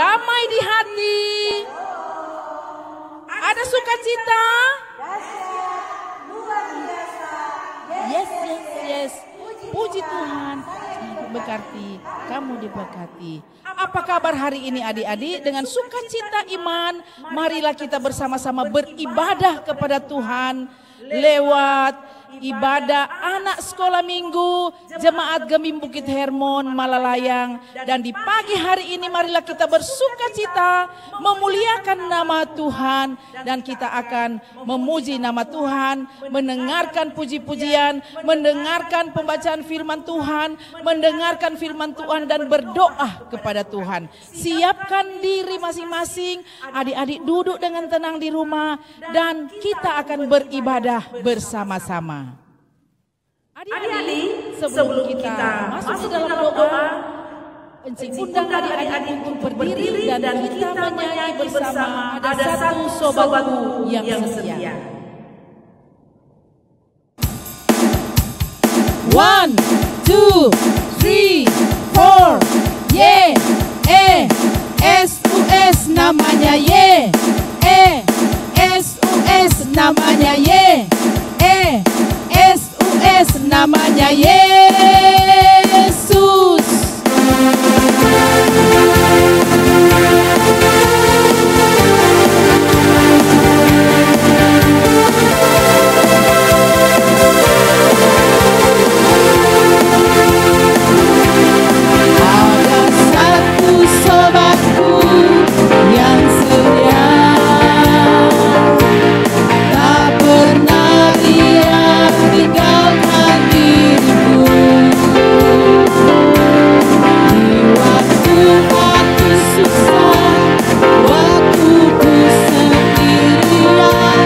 damai di hati, ada sukacita. Yes. Puji Tuhan, berkati, kamu diberkati. Apa kabar hari ini adik-adik? Dengan sukacita iman, marilah kita bersama-sama beribadah kepada Tuhan lewat ibadah anak sekolah minggu Jemaat Gemim Bukit Hermon Malalayang. Dan di pagi hari ini marilah kita bersukacita memuliakan nama Tuhan, dan kita akan memuji nama Tuhan, mendengarkan puji-pujian, mendengarkan pembacaan firman Tuhan, mendengarkan firman Tuhan dan berdoa kepada Tuhan. Siapkan diri masing-masing, adik-adik duduk dengan tenang di rumah, dan kita akan beribadah bersama-sama. Adik-adik, sebelum kita masuk ke dalam doa, Encik undang adik-adik untuk berdiri dan kita menyanyi bersama. Ada satu sobatku yang setia. 1, 2, 3, 4, SUS namanya SUS namanya SUS namanya Yesus. Ada satu sobatku yang setia, tak pernah ia tinggalkan diriku. Di waktu aku susah, waktu ku sendirian,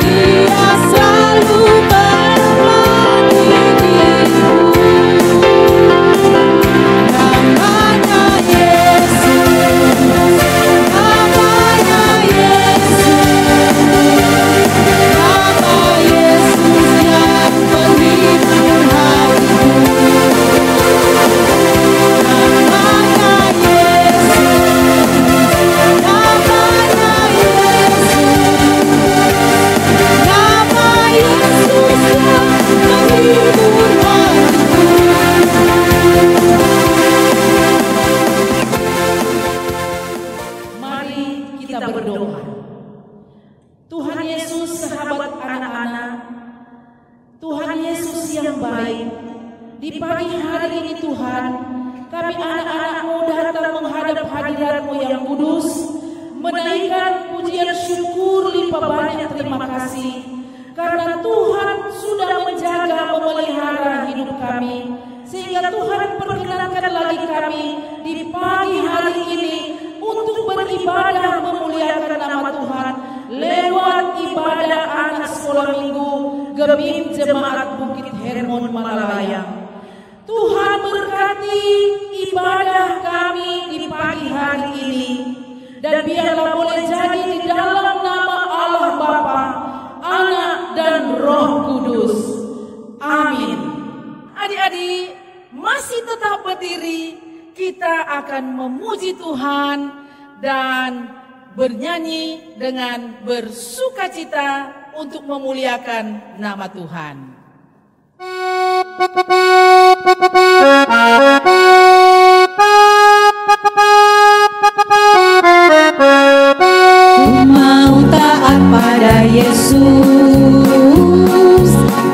Dia selalu menemani diriku. Namanya Yesus, namanya Yesus, nama Yesus yang menghibur hatiku. Namanya Yesus, namanya Yesus, nama Yesus yang menghibur hatiku. Mari kita berdoa. Tuhan Yesus, sahabat anak-anak, Tuhan Yesus yang baik, di pagi hari ini Tuhan, kami anak-anak-Mu datang menghadap hadirat-Mu yang kudus, menaikkan pujian syukur limpah banyak terima kasih, karena Tuhan sudah menjaga memelihara hidup kami, sehingga Tuhan perkenankan lagi kami di pagi hari ini untuk beribadah memuliakan nama Tuhan lewat ibadah anak sekolah minggu Gemim Jemaat Bukit Hermon Malalayang. Tuhan berkati ibadah kami di pagi hari ini, dan biarlah boleh jadi di dalam nama Allah Bapa, Anak dan Roh Kudus. Amin. Adik-adik masih tetap berdiri, kita akan memuji Tuhan dan bernyanyi dengan bersukacita untuk memuliakan nama Tuhan. Ku mau taat pada Yesus,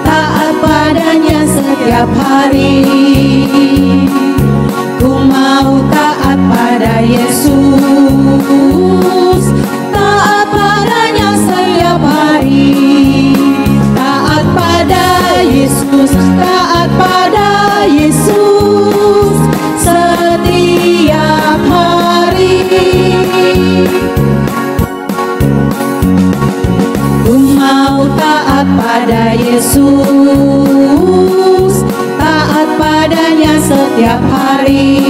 taat padanya setiap hari. Ku mau taat pada Yesus, taat padanya setiap hari. Taat pada Yesus, taat pada Yesus setiap hari. Ku mau taat pada Yesus, taat padanya setiap hari.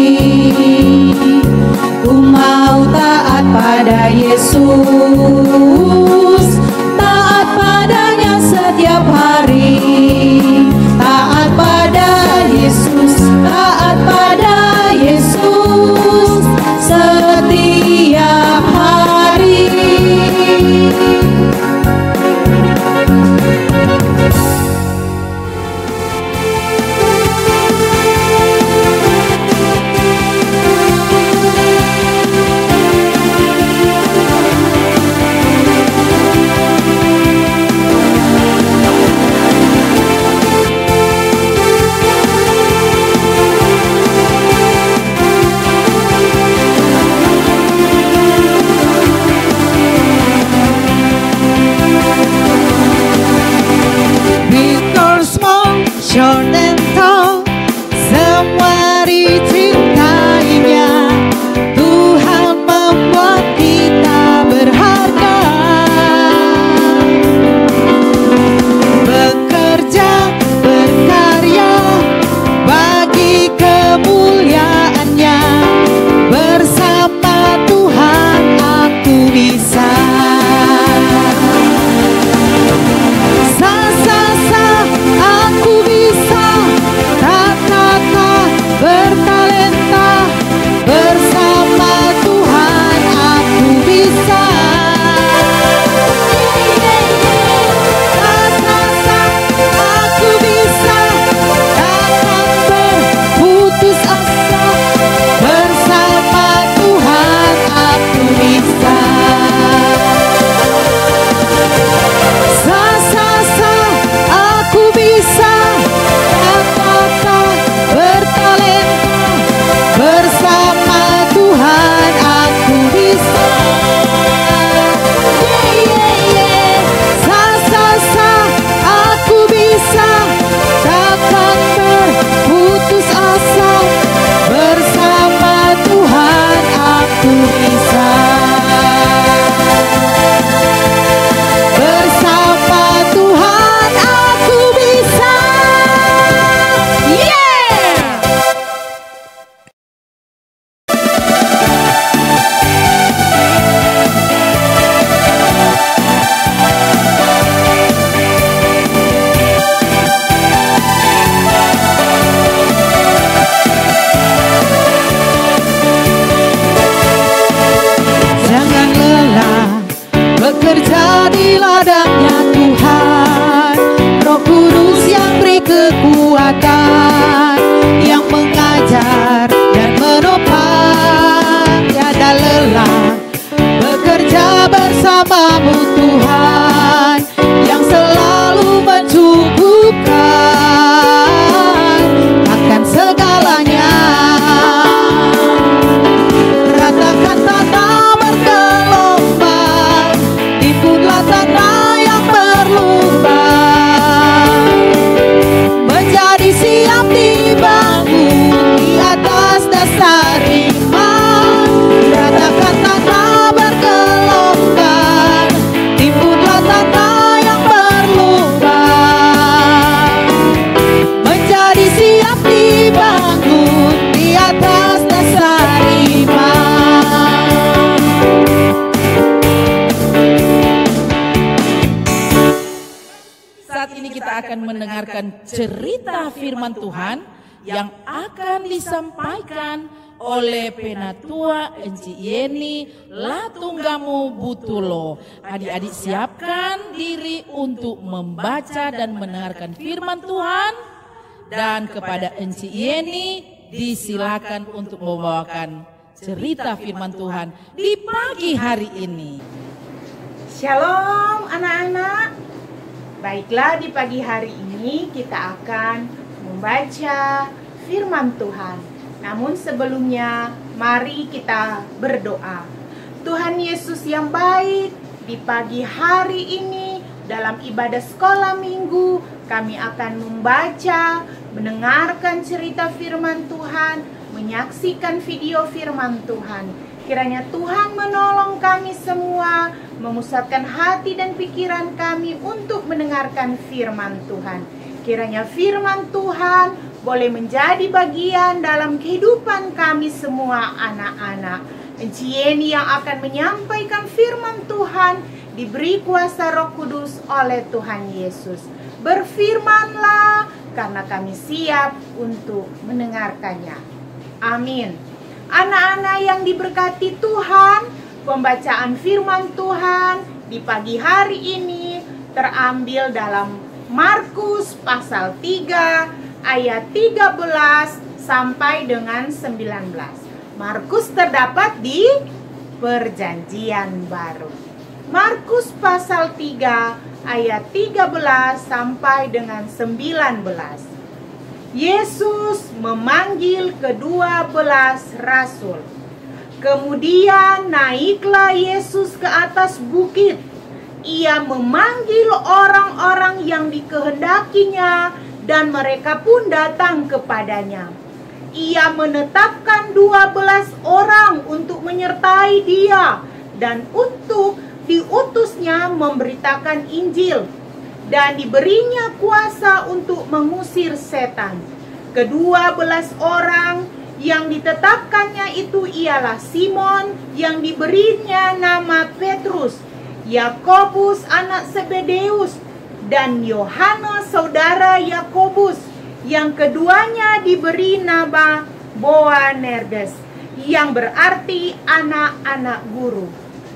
Ku mau taat pada Yesus, taat padanya setiap hari. Taat pada Yesus, taat pada Yesus setiap short and tall, semua dicintainya. Tuhan membuat kita berharga, bekerja, berkarya bagi kemuliaan-Nya. Bersama Tuhan aku bisa. Aku bisa, tak bertalenta. Bersama Tuhan aku bisa. Aku bisa, takkan berputus asa. Bersama Tuhan aku bisa. Aku bisa, tak bertalenta. Bersama Tuhan aku bisa. Aku bisa, takkan berputus asa. Bersama Tuhan aku bisa. Bersama Tuhan aku bisa. Jangan lelah bekerja di ladangnya Tuhan. Roh Kudus yang beri kekuatan, yang mengajar dan menopang. Tiada lelah bekerja bersamamu Tuhan, yang selalu mencukupkan akan segalanya. Ratakan tanah bergelombang, timbunlah tanah yang berlubang, menjadi siap dibangun di atas dasar iman. Ratakan tanah bergelombang, timbunlah tanah yang berlubang, menjadi siap dibangun di atas dasar iman. Saat ini kita akan mendengarkan cerita firman Tuhan yang akan disampaikan oleh Penatua Enci Yeni Latunggamu Butulo. Adik-adik siapkan diri untuk membaca dan mendengarkan firman Tuhan. Dan kepada Enci Yeni disilakan untuk membawakan cerita firman Tuhan di pagi hari ini. Shalom anak-anak. Baiklah, di pagi hari ini kita akan membaca firman Tuhan. Namun sebelumnya mari kita berdoa. Tuhan Yesus yang baik, di pagi hari ini dalam ibadah sekolah minggu kami akan membaca, mendengarkan cerita firman Tuhan, menyaksikan video firman Tuhan. Kiranya Tuhan menolong kami semua, memusatkan hati dan pikiran kami untuk mendengarkan firman Tuhan. Kiranya firman Tuhan boleh menjadi bagian dalam kehidupan kami semua anak-anak. Enci Yeni yang akan menyampaikan firman Tuhan diberi kuasa Roh Kudus oleh Tuhan Yesus. Berfirmanlah karena kami siap untuk mendengarkannya. Amin. Anak-anak yang diberkati Tuhan, pembacaan firman Tuhan di pagi hari ini terambil dalam Markus pasal 3 ayat 13 sampai dengan 19. Markus terdapat di Perjanjian Baru. Markus pasal 3 ayat 13 sampai dengan 19. Yesus memanggil ke-12 rasul. Kemudian naiklah Yesus ke atas bukit. Ia memanggil orang-orang yang dikehendakinya dan mereka pun datang kepadanya. Ia menetapkan 12 orang untuk menyertai dia dan untuk diutusnya memberitakan Injil, dan diberinya kuasa untuk mengusir setan. Ke-12 orang yang ditetapkannya itu ialah Simon yang diberinya nama Petrus, Yakobus anak Zebedeus, dan Yohanes saudara Yakobus, yang keduanya diberi nama Boanerges, yang berarti anak-anak guru.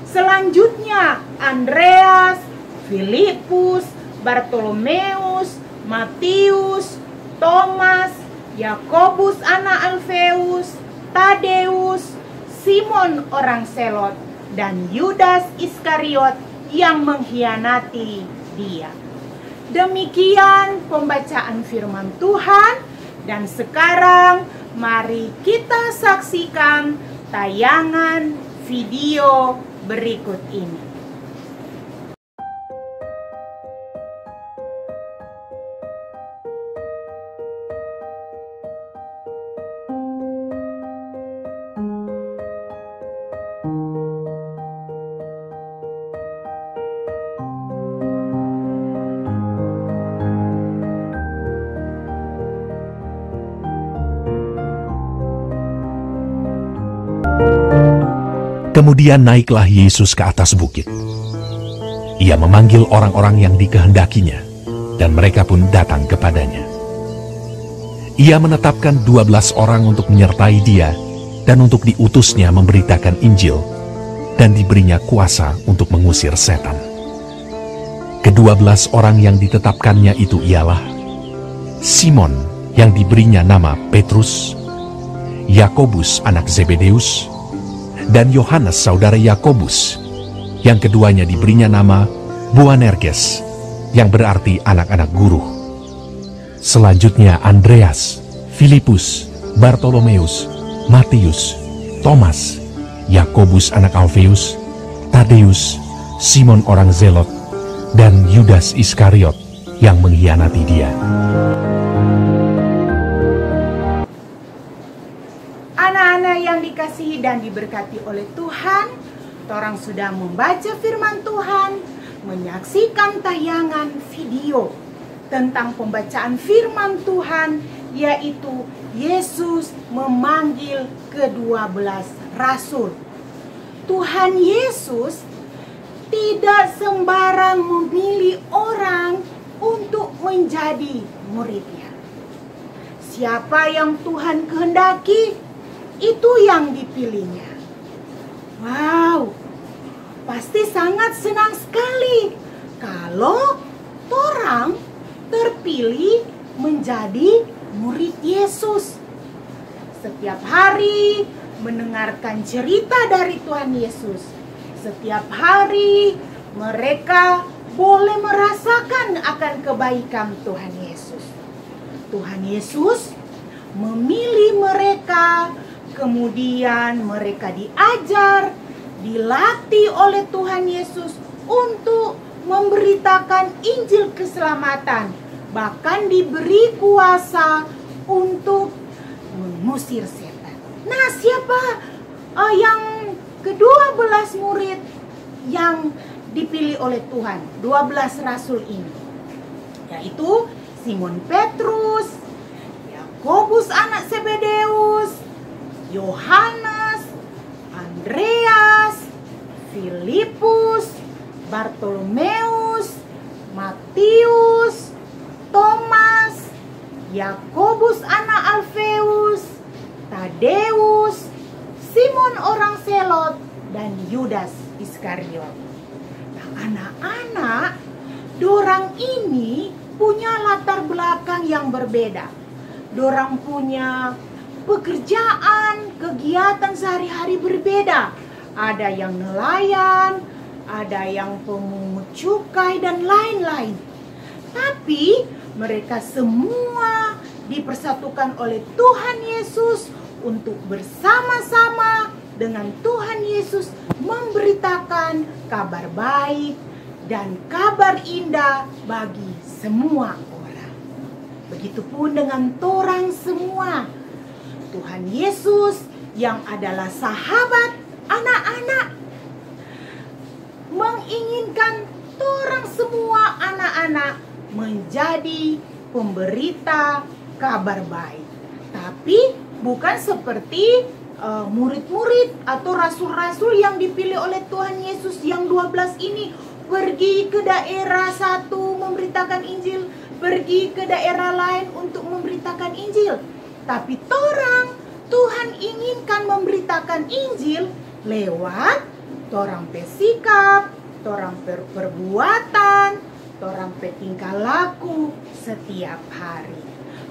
Selanjutnya Andreas, Filipus, Bartolomeus, Matius, Thomas, Yakobus anak Alfeus, Tadeus, Simon orang Selot, dan Yudas Iskariot yang mengkhianati dia. Demikian pembacaan firman Tuhan, dan sekarang mari kita saksikan tayangan video berikut ini. Kemudian naiklah Yesus ke atas bukit. Ia memanggil orang-orang yang dikehendakinya, dan mereka pun datang kepadanya. Ia menetapkan 12 orang untuk menyertai dia, dan untuk diutusnya memberitakan Injil, dan diberinya kuasa untuk mengusir setan. Ke-12 orang yang ditetapkannya itu ialah Simon yang diberinya nama Petrus, Yakobus anak Zebedeus, dan Yohanes saudara Yakobus, yang keduanya diberinya nama Boanerges, yang berarti anak-anak guru. Selanjutnya Andreas, Filipus, Bartolomeus, Matius, Thomas, Yakobus anak Alfeus, Tadeus, Simon orang Zelot, dan Yudas Iskariot yang mengkhianati dia. Anak-anak yang dikasihi dan diberkati oleh Tuhan, orang sudah membaca firman Tuhan, menyaksikan tayangan video tentang pembacaan firman Tuhan, yaitu Yesus memanggil ke-12 rasul. Tuhan Yesus tidak sembarang memilih orang untuk menjadi muridnya. Siapa yang Tuhan kehendaki, itu yang dipilihnya. Wow, pasti sangat senang sekali kalau orang terpilih menjadi murid Yesus. Setiap hari mendengarkan cerita dari Tuhan Yesus. Setiap hari mereka boleh merasakan akan kebaikan Tuhan Yesus. Tuhan Yesus memilih mereka, kemudian mereka diajar, dilatih oleh Tuhan Yesus untuk memberitakan Injil keselamatan, bahkan diberi kuasa untuk mengusir setan. Nah, siapa yang ke-12 murid yang dipilih oleh Tuhan, 12 rasul ini? Yaitu Simon Petrus, Yakobus anak Zebedeus, Yohanes, Andreas, Filipus, Bartolomeus, Matius, Thomas, Yakobus anak Alfeus, Tadeus, Simon orang Selot, dan Yudas Iskariot. Nah, anak-anak, dorang ini punya latar belakang yang berbeda. Dorang punya pekerjaan, kegiatan sehari-hari berbeda. Ada yang nelayan, ada yang pemungut cukai, dan lain-lain. Tapi mereka semua dipersatukan oleh Tuhan Yesus untuk bersama-sama dengan Tuhan Yesus memberitakan kabar baik dan kabar indah bagi semua orang. Begitupun dengan torang semua. Tuhan Yesus yang adalah sahabat anak-anak menginginkan torang semua anak-anak menjadi pemberita kabar baik. Tapi bukan seperti murid-murid atau rasul-rasul yang dipilih oleh Tuhan Yesus yang 12 ini pergi ke daerah satu memberitakan Injil, pergi ke daerah lain untuk memberitakan Injil. Tapi torang, Tuhan inginkan memberitakan Injil lewat torang bersikap, torang perbuatan, torang tingkah laku setiap hari.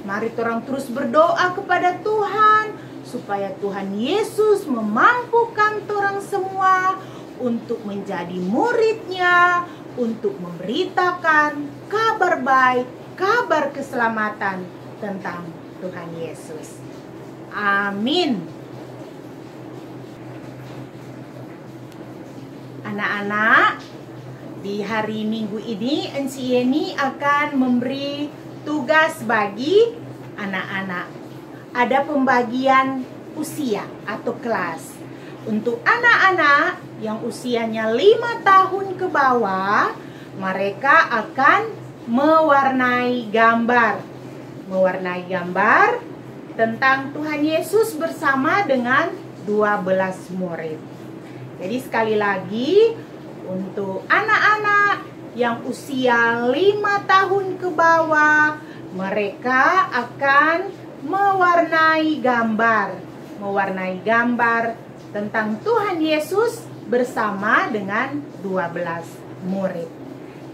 Mari torang terus berdoa kepada Tuhan supaya Tuhan Yesus memampukan torang semua untuk menjadi murid-Nya, untuk memberitakan kabar baik, kabar keselamatan tentang Tuhan Yesus. Amin. Anak-anak, di hari Minggu ini Enci Yeni akan memberi tugas bagi anak-anak. Ada pembagian usia atau kelas. Untuk anak-anak yang usianya 5 tahun ke bawah, mereka akan mewarnai gambar. Mewarnai gambar tentang Tuhan Yesus bersama dengan 12 murid. Jadi sekali lagi, untuk anak-anak yang usia 5 tahun ke bawah, mereka akan mewarnai gambar tentang Tuhan Yesus bersama dengan 12 murid.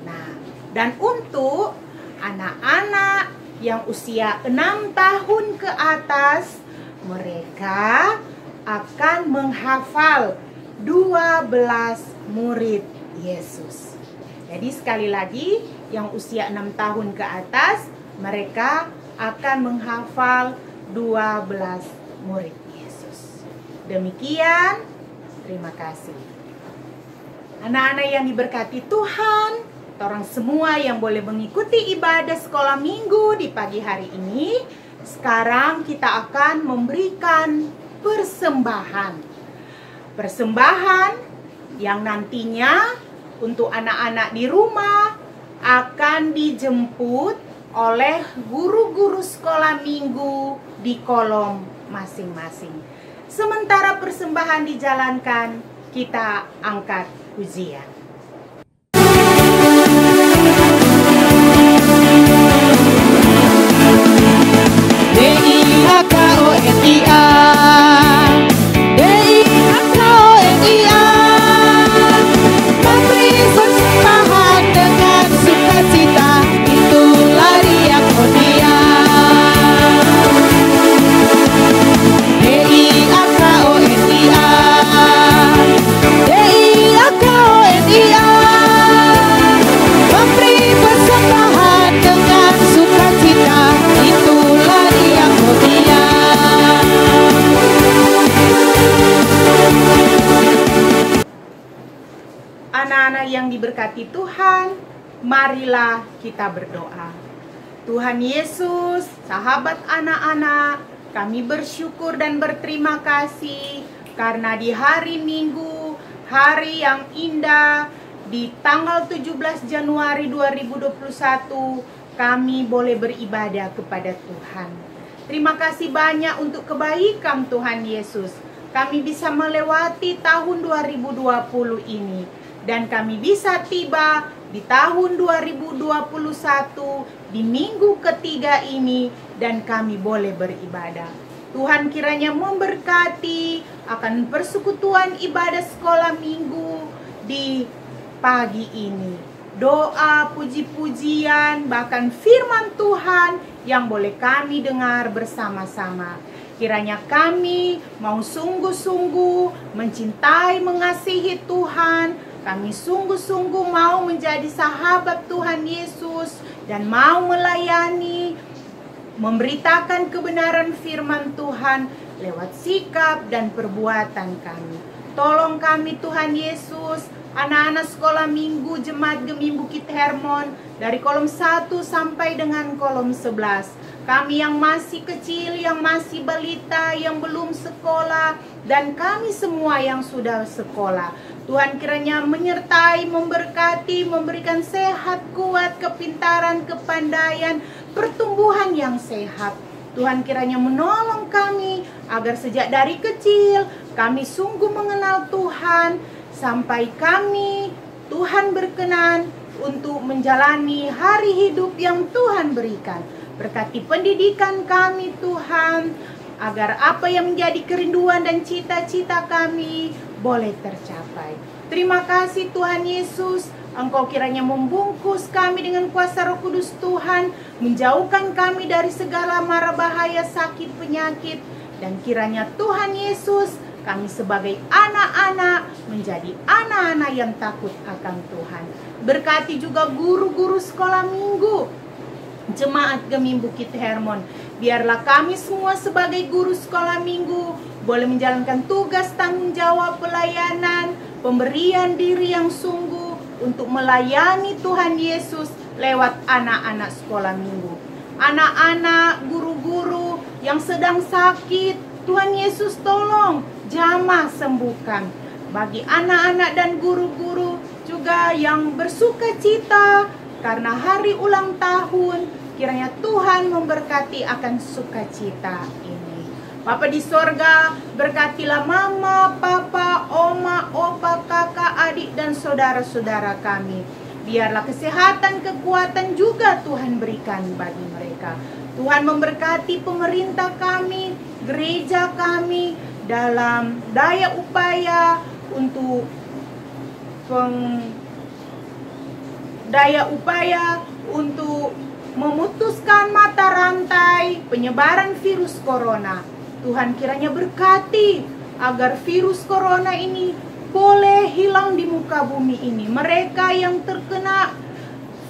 Nah, dan untuk anak-anak yang usia 6 tahun ke atas, mereka akan menghafal 12 murid Yesus. Jadi sekali lagi, yang usia 6 tahun ke atas, mereka akan menghafal 12 murid Yesus. Demikian, terima kasih. Anak-anak yang diberkati Tuhan, orang semua yang boleh mengikuti ibadah sekolah minggu di pagi hari ini, sekarang kita akan memberikan persembahan. Persembahan yang nantinya untuk anak-anak di rumah akan dijemput oleh guru-guru sekolah minggu di kolom masing-masing. Sementara persembahan dijalankan, kita angkat pujian. D-I-H-K-O-N-I-A, D-I-H-K-O-N-I-A, memberi persembahan dengan sukacita, itulah diakonia. D-I-H-K-O-N-I-A, D-I-H-K-O-N-I-A, memberi persembahan dengan sukacita, itulah diakonia. Anak-anak yang diberkati Tuhan, marilah kita berdoa. Tuhan Yesus, sahabat anak-anak, kami bersyukur dan berterima kasih karena di hari Minggu, hari yang indah, di tanggal 17 Januari 2021, kami boleh beribadah kepada Tuhan. Terima kasih banyak untuk kebaikan Tuhan Yesus. Kami bisa melewati tahun 2020 ini. Dan kami bisa tiba di tahun 2021 di minggu ketiga ini dan kami boleh beribadah. Tuhan kiranya memberkati akan persekutuan ibadah sekolah minggu di pagi ini. Doa, puji-pujian, bahkan firman Tuhan yang boleh kami dengar bersama-sama. Kiranya kami mau sungguh-sungguh mencintai, mengasihi Tuhan. Kami sungguh-sungguh mau menjadi sahabat Tuhan Yesus dan mau melayani, memberitakan kebenaran firman Tuhan lewat sikap dan perbuatan kami. Tolong kami Tuhan Yesus, anak-anak sekolah minggu Jemaat Gemi Bukit Hermon dari kolom 1 sampai dengan kolom 11. Kami yang masih kecil, yang masih balita, yang belum sekolah, dan kami semua yang sudah sekolah. Tuhan kiranya menyertai, memberkati, memberikan sehat, kuat, kepintaran, kepandaian, pertumbuhan yang sehat. Tuhan kiranya menolong kami agar sejak dari kecil kami sungguh mengenal Tuhan, sampai kami Tuhan berkenan untuk menjalani hari hidup yang Tuhan berikan. Berkati pendidikan kami Tuhan, agar apa yang menjadi kerinduan dan cita-cita kami boleh tercapai. Terima kasih Tuhan Yesus, Engkau kiranya membungkus kami dengan kuasa Roh Kudus Tuhan, menjauhkan kami dari segala mara bahaya, sakit, penyakit, dan kiranya Tuhan Yesus, kami sebagai anak-anak menjadi anak-anak yang takut akan Tuhan. Berkati juga guru-guru sekolah minggu Jemaat Gemi Bukit Hermon. Biarlah kami semua sebagai guru sekolah minggu boleh menjalankan tugas tanggung jawab pelayanan, pemberian diri yang sungguh untuk melayani Tuhan Yesus lewat anak-anak sekolah minggu. Anak-anak, guru-guru yang sedang sakit, Tuhan Yesus tolong jamah sembuhkan. Bagi anak-anak dan guru-guru juga yang bersuka cita karena hari ulang tahun, kiranya Tuhan memberkati akan sukacita ini. Bapa di sorga, berkatilah mama, papa, oma, opa, kakak, adik, dan saudara-saudara kami. Biarlah kesehatan, kekuatan juga Tuhan berikan bagi mereka. Tuhan memberkati pemerintah kami, gereja kami, dalam daya upaya untuk memutuskan mata rantai penyebaran virus corona. Tuhan kiranya berkati agar virus corona ini boleh hilang di muka bumi ini. Mereka yang terkena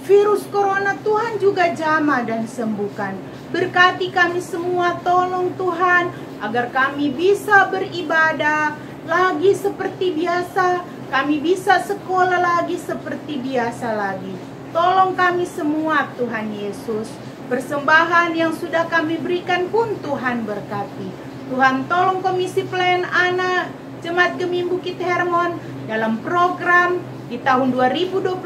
virus corona, Tuhan juga jamah dan sembuhkan. Berkati kami semua, tolong Tuhan agar kami bisa beribadah lagi seperti biasa, kami bisa sekolah lagi seperti biasa lagi. Tolong kami semua Tuhan Yesus. Persembahan yang sudah kami berikan pun Tuhan berkati. Tuhan tolong Komisi Pelayanan Anak Jemaat Gemi Bukit Hermon dalam program di tahun 2021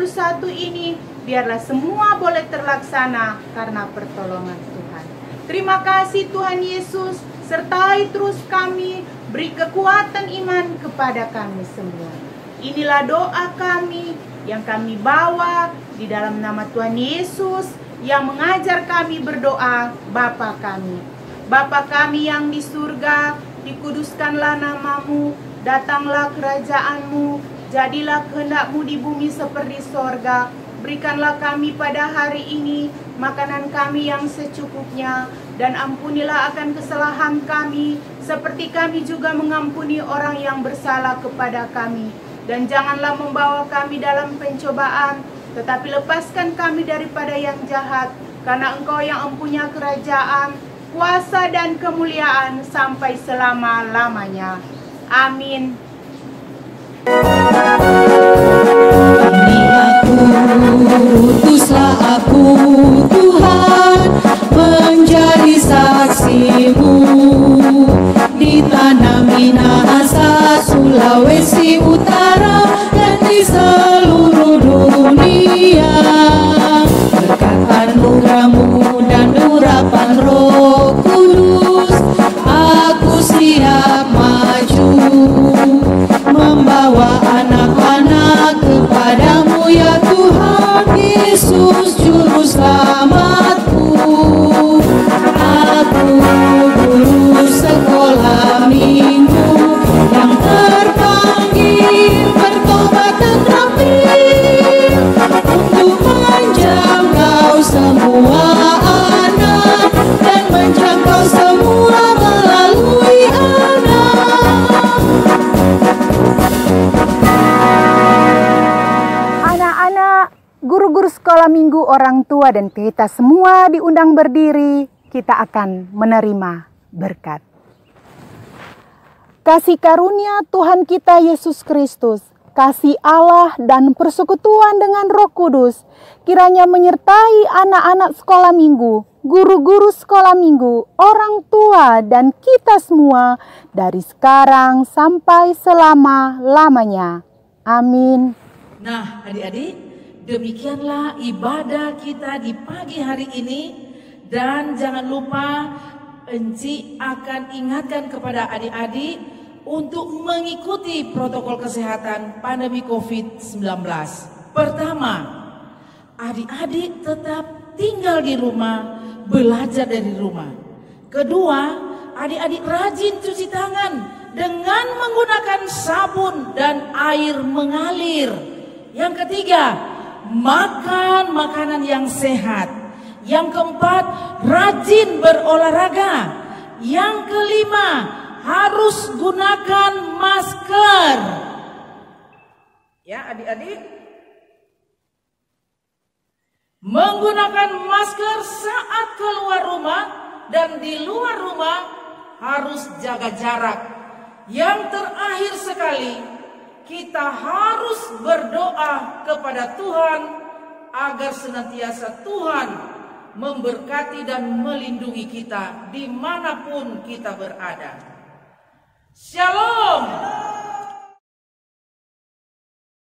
ini. Biarlah semua boleh terlaksana karena pertolongan Tuhan. Terima kasih Tuhan Yesus. Sertai terus kami, beri kekuatan iman kepada kami semua. Inilah doa kami yang kami bawa di dalam nama Tuhan Yesus yang mengajar kami berdoa, Bapa kami. Bapa kami yang di surga, dikuduskanlah namamu, datanglah kerajaanmu, jadilah kehendak-mu di bumi seperti sorga. Berikanlah kami pada hari ini makanan kami yang secukupnya, dan ampunilah akan kesalahan kami, seperti kami juga mengampuni orang yang bersalah kepada kami. Dan janganlah membawa kami dalam pencobaan, tetapi lepaskan kami daripada yang jahat, karena Engkau yang empunya kerajaan, kuasa dan kemuliaan sampai selama-lamanya. Amin. Utuslah aku Tuhan menjadi saksimu di tanah Minahasa, Sulawesi Utara, dan di seluruh dunia. Berkat anugerah-Mu dan urapan Roh Kudus, aku siap maju membawa anak-anak kepadamu ya Tuhan Yesus Juru Selamatku. Aku guru sekolah minggu yang terpanggil bertobat dan tampil untuk menjangkau semua anak dan menjangkau semua melalui anak. Anak-anak, guru-guru sekolah minggu, orang tua, dan kita semua diundang berdiri. Kita akan menerima berkat. Kasih karunia Tuhan kita Yesus Kristus, kasih Allah dan persekutuan dengan Roh Kudus kiranya menyertai anak-anak sekolah minggu, guru-guru sekolah minggu, orang tua, dan kita semua dari sekarang sampai selama-lamanya. Amin. Nah, adik-adik, demikianlah ibadah kita di pagi hari ini. Dan jangan lupa, Enci akan ingatkan kepada adik-adik untuk mengikuti protokol kesehatan pandemi COVID-19. Pertama, adik-adik tetap tinggal di rumah, belajar dari rumah. Kedua, adik-adik rajin cuci tangan dengan menggunakan sabun dan air mengalir. Yang ketiga, makan makanan yang sehat. Yang keempat, rajin berolahraga. Yang kelima, harus gunakan masker. Ya, adik-adik, menggunakan masker saat keluar rumah dan di luar rumah harus jaga jarak. Yang terakhir sekali, kita harus berdoa kepada Tuhan agar senantiasa Tuhan memberkati dan melindungi kita dimanapun kita berada. Shalom.